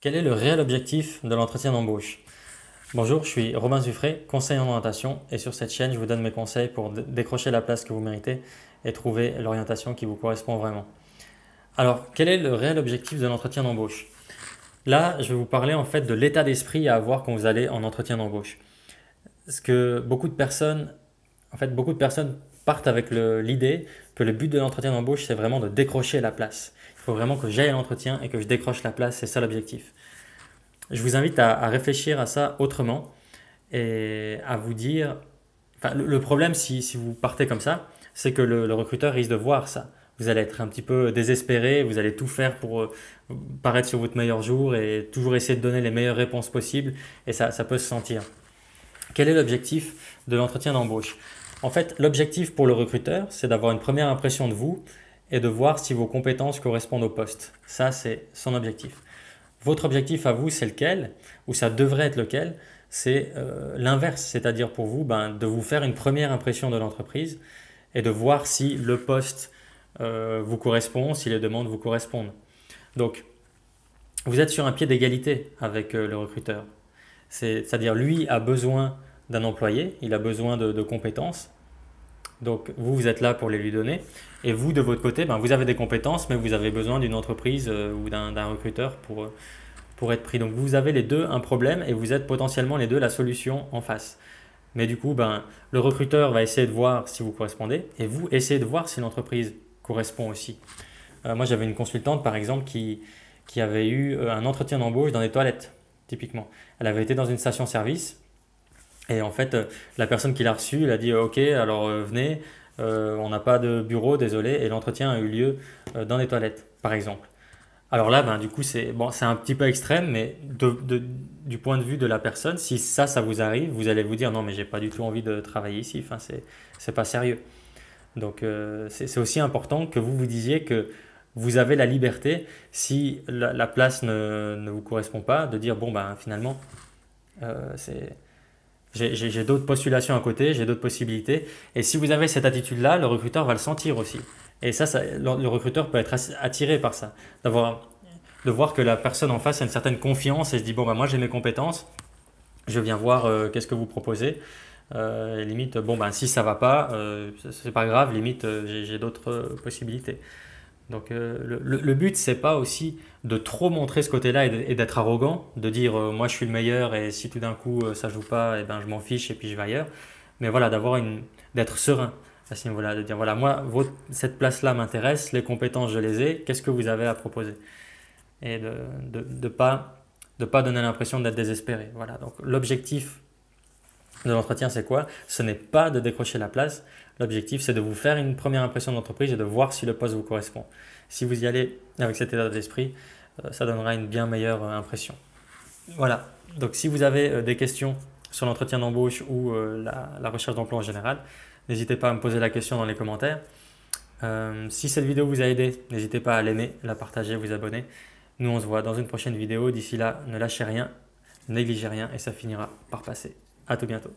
Quel est le réel objectif de l'entretien d'embauche? Bonjour, je suis Robin Zuffré, conseiller en orientation et sur cette chaîne, je vous donne mes conseils pour décrocher la place que vous méritez et trouver l'orientation qui vous correspond vraiment. Alors, quel est le réel objectif de l'entretien d'embauche? Là, je vais vous parler en fait de l'état d'esprit à avoir quand vous allez en entretien d'embauche. Parce que beaucoup de personnes partent avec l'idée que le but de l'entretien d'embauche, c'est vraiment de décrocher la place. Il faut vraiment que j'aille à l'entretien et que je décroche la place, c'est ça l'objectif. Je vous invite à réfléchir à ça autrement et à vous dire, enfin, le problème si vous partez comme ça, c'est que le recruteur risque de voir ça. Vous allez être un petit peu désespéré, vous allez tout faire pour paraître sur votre meilleur jour et toujours essayer de donner les meilleures réponses possibles et ça peut se sentir. Quel est l'objectif de l'entretien d'embauche? En fait, l'objectif pour le recruteur, c'est d'avoir une première impression de vous et de voir si vos compétences correspondent au poste. Ça, c'est son objectif. Votre objectif à vous, c'est lequel? Ou ça devrait être lequel? C'est l'inverse, c'est-à-dire pour vous, de vous faire une première impression de l'entreprise et de voir si le poste vous correspond, si les demandes vous correspondent. Donc, vous êtes sur un pied d'égalité avec le recruteur. C'est-à-dire, lui a besoin d'un employé, il a besoin de compétences. Donc, vous êtes là pour les lui donner. Et vous, de votre côté, vous avez des compétences, mais vous avez besoin d'une entreprise ou d'un recruteur pour être pris. Donc vous avez les deux un problème et vous êtes potentiellement les deux la solution en face. Mais du coup, le recruteur va essayer de voir si vous correspondez et vous essayez de voir si l'entreprise correspond aussi. Moi, j'avais une consultante, par exemple, qui avait eu un entretien d'embauche dans des toilettes, typiquement. Elle avait été dans une station-service et en fait, la personne qui l'a reçue, elle a dit OK, alors venez, on n'a pas de bureau, désolé, et l'entretien a eu lieu dans des toilettes, par exemple. Alors là, du coup, c'est bon, c'est un petit peu extrême, mais du point de vue de la personne, si ça vous arrive, vous allez vous dire non, mais j'ai pas du tout envie de travailler ici. Enfin, c'est pas sérieux. Donc, c'est aussi important que vous vous disiez que vous avez la liberté, si la place ne vous correspond pas, de dire bon, finalement, c'est j'ai d'autres postulations à côté, j'ai d'autres possibilités. Et si vous avez cette attitude-là, le recruteur va le sentir aussi. Et le recruteur peut être attiré par ça, de voir que la personne en face a une certaine confiance et se dit bon moi j'ai mes compétences, je viens voir qu'est-ce que vous proposez. Et limite bon si ça va pas, c'est pas grave, limite j'ai d'autres possibilités. Donc le but, c'est pas aussi de trop montrer ce côté-là et d'être arrogant, de dire moi je suis le meilleur et si tout d'un coup ça joue pas, et ben je m'en fiche et puis je vais ailleurs. Mais voilà, d'être serein à ce niveau-là, de dire voilà moi cette place-là m'intéresse, les compétences je les ai, qu'est-ce que vous avez à proposer? Et de pas donner l'impression d'être désespéré. Voilà, donc l'objectif de l'entretien, c'est quoi? Ce n'est pas de décrocher la place. L'objectif, c'est de vous faire une première impression d'entreprise et de voir si le poste vous correspond. Si vous y allez avec cet état d'esprit, ça donnera une bien meilleure impression. Voilà. Donc, si vous avez des questions sur l'entretien d'embauche ou la recherche d'emploi en général, n'hésitez pas à me poser la question dans les commentaires. Si cette vidéo vous a aidé, n'hésitez pas à l'aimer, la partager, vous abonner. Nous, on se voit dans une prochaine vidéo. D'ici là, ne lâchez rien, négligez rien et ça finira par passer. À tout bientôt.